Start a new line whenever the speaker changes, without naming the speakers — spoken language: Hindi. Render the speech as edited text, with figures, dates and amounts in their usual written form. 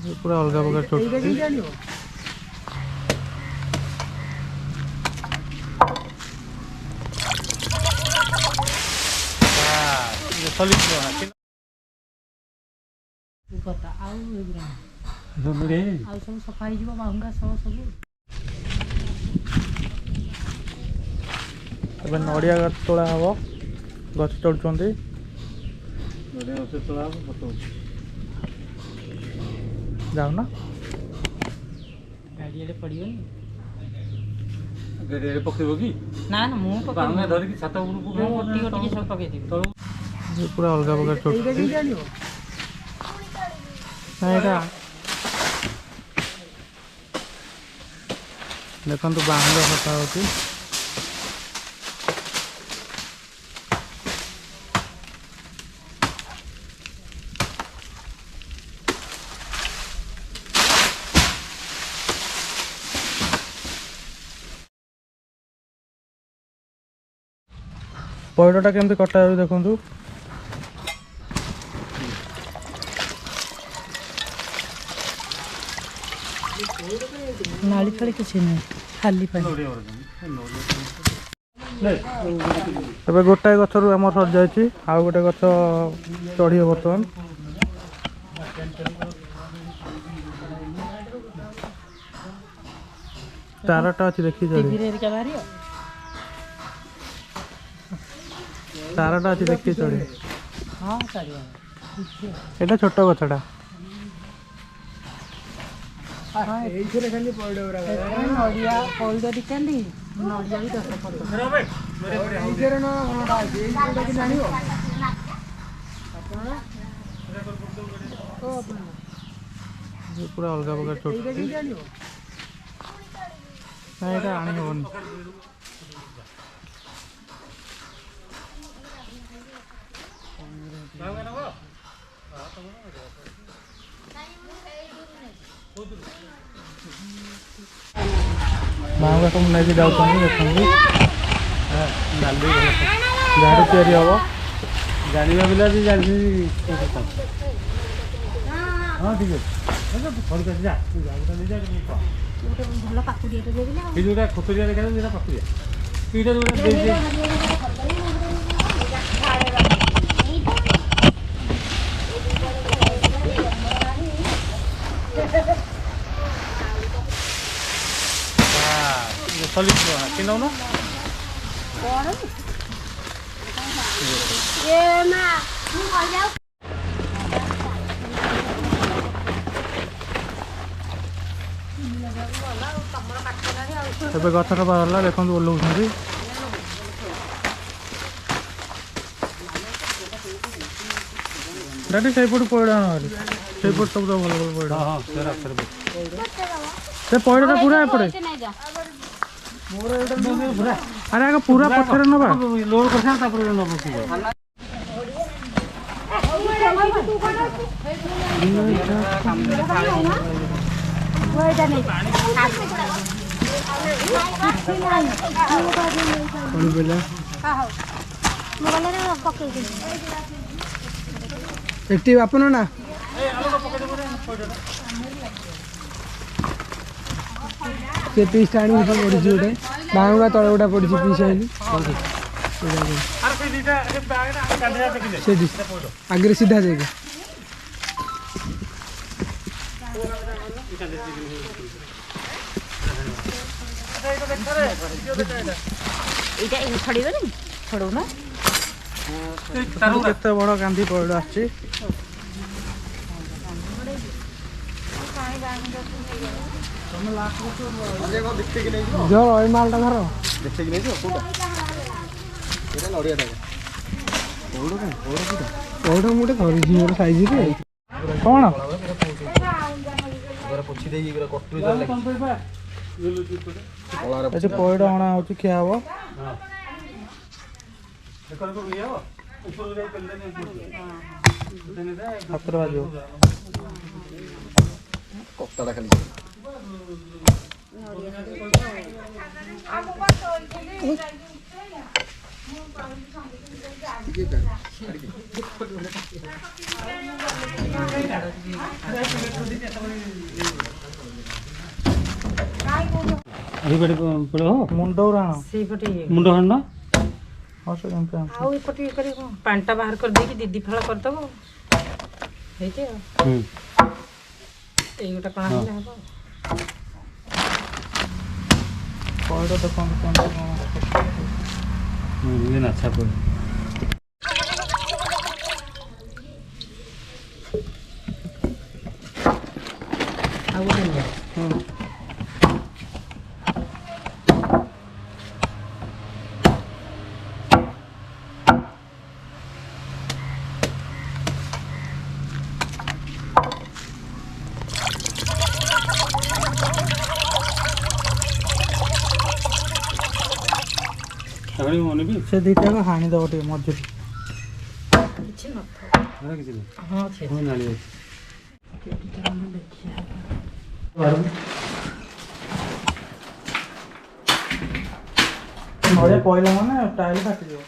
पूरा अलग प्रकार चटनी नड़िया तोड़ा हम गछ चढ़ुंट जाऊना
गाड़ी पड़ोनी
गाड़ी पकड़ कि
ना ना मुझे
धरिकी छात
गोटी सब पकईदेवी
पूरा अलग प्रकार चटनी देखो बांग फटा होती पैडटा केमती कटा देखु
नाली फाली किसी नहीं खाली
ए गोटाए गचर आम सर जाए आउ गोटे गच चढ़ बर्तमान तारटा अच्छी देखी तारटा अच्छी देखी चढ़े
हाँ
ये छोट गछटा
नड़िया पौड़ दिखाती नड़िया भी 10
पूरा अलग प्रकार चटनी आनी हेनी माँ को नहीं जाऊँ देखते गाड़ी तैयारी हम
जाना पिला भी जानी हाँ ठीक है जोटा खोतरिया देखा जो पाकुरिया किन
ଏବେ ଗଛଟା ବାହାରିଲା ଦେଖନ୍ତୁ ଓହ୍ଲଉଛନ୍ତି ଡାଡି ସେଇପଟୁ ପଇଡ଼ ଆଣ ସେଇପଟ ସବୁ ଭଲ ଭଲ ପଇଡ଼ ସେ ପଇଡ଼ଟା ପୁରା ଏପଟେ अरे आगे पूरा पत्थर नबा
लोड कर तापर नबो
एक्टिव आपन ना से पीस टाणी ऊपर पड़ी गोटे बांगुड़ा तले गोटा पड़ी पीस आगे सीधा जाएगा केते बड़ गांधी पड़ आछि जो रही मालटा घर पौड़ मुझे धरी मोर साइज कौन पौड़ अणा हो खिया हम हाथ बाज
कप्ताटा खाली ଏଇପଟେ ପଡ଼ିବ
ମୁଣ୍ଡ ଗୁରା ଆଣ
ସେଇପଟେ ଇଏ
ମୁଣ୍ଡ ଖଣ୍ଡ
ହଁ ସେ କେମିତି ଆଣ
ଆଉ ଏପଟେ ଇଏ କରିବ କଣ ପାଣିଟା ବାହାର କରିଦେଇକି ଦିଦି ଫାଳ କରିଦେବ ହେଇଛି ଆଉ ଏଇ ଗୋଟେ କଣ ହେଲେ ହବ
ପଇଡ଼ ଦେଖନ୍ତୁ କେମିତି କ'ଣ
ଇଏ ନାଛା ପଡ଼େ
ଆଉ ଗୋଟେ ନିଅ
ତାପରେ ମନେ ବି
ସେ ଦୁଇଟାକୁ ହାଣିଦେବ ଟିକେ ମଝିରେ
କିଛି ନଥିବ
ହେରା କିଛି ନାହିଁ
ହଁ ଅଛି
ହଁ ନାଳି ଅଛି
ନଡ଼ିଆ ପଇଲା ମାନେ ଟାଇଲ୍ ଫାଟିଯିବ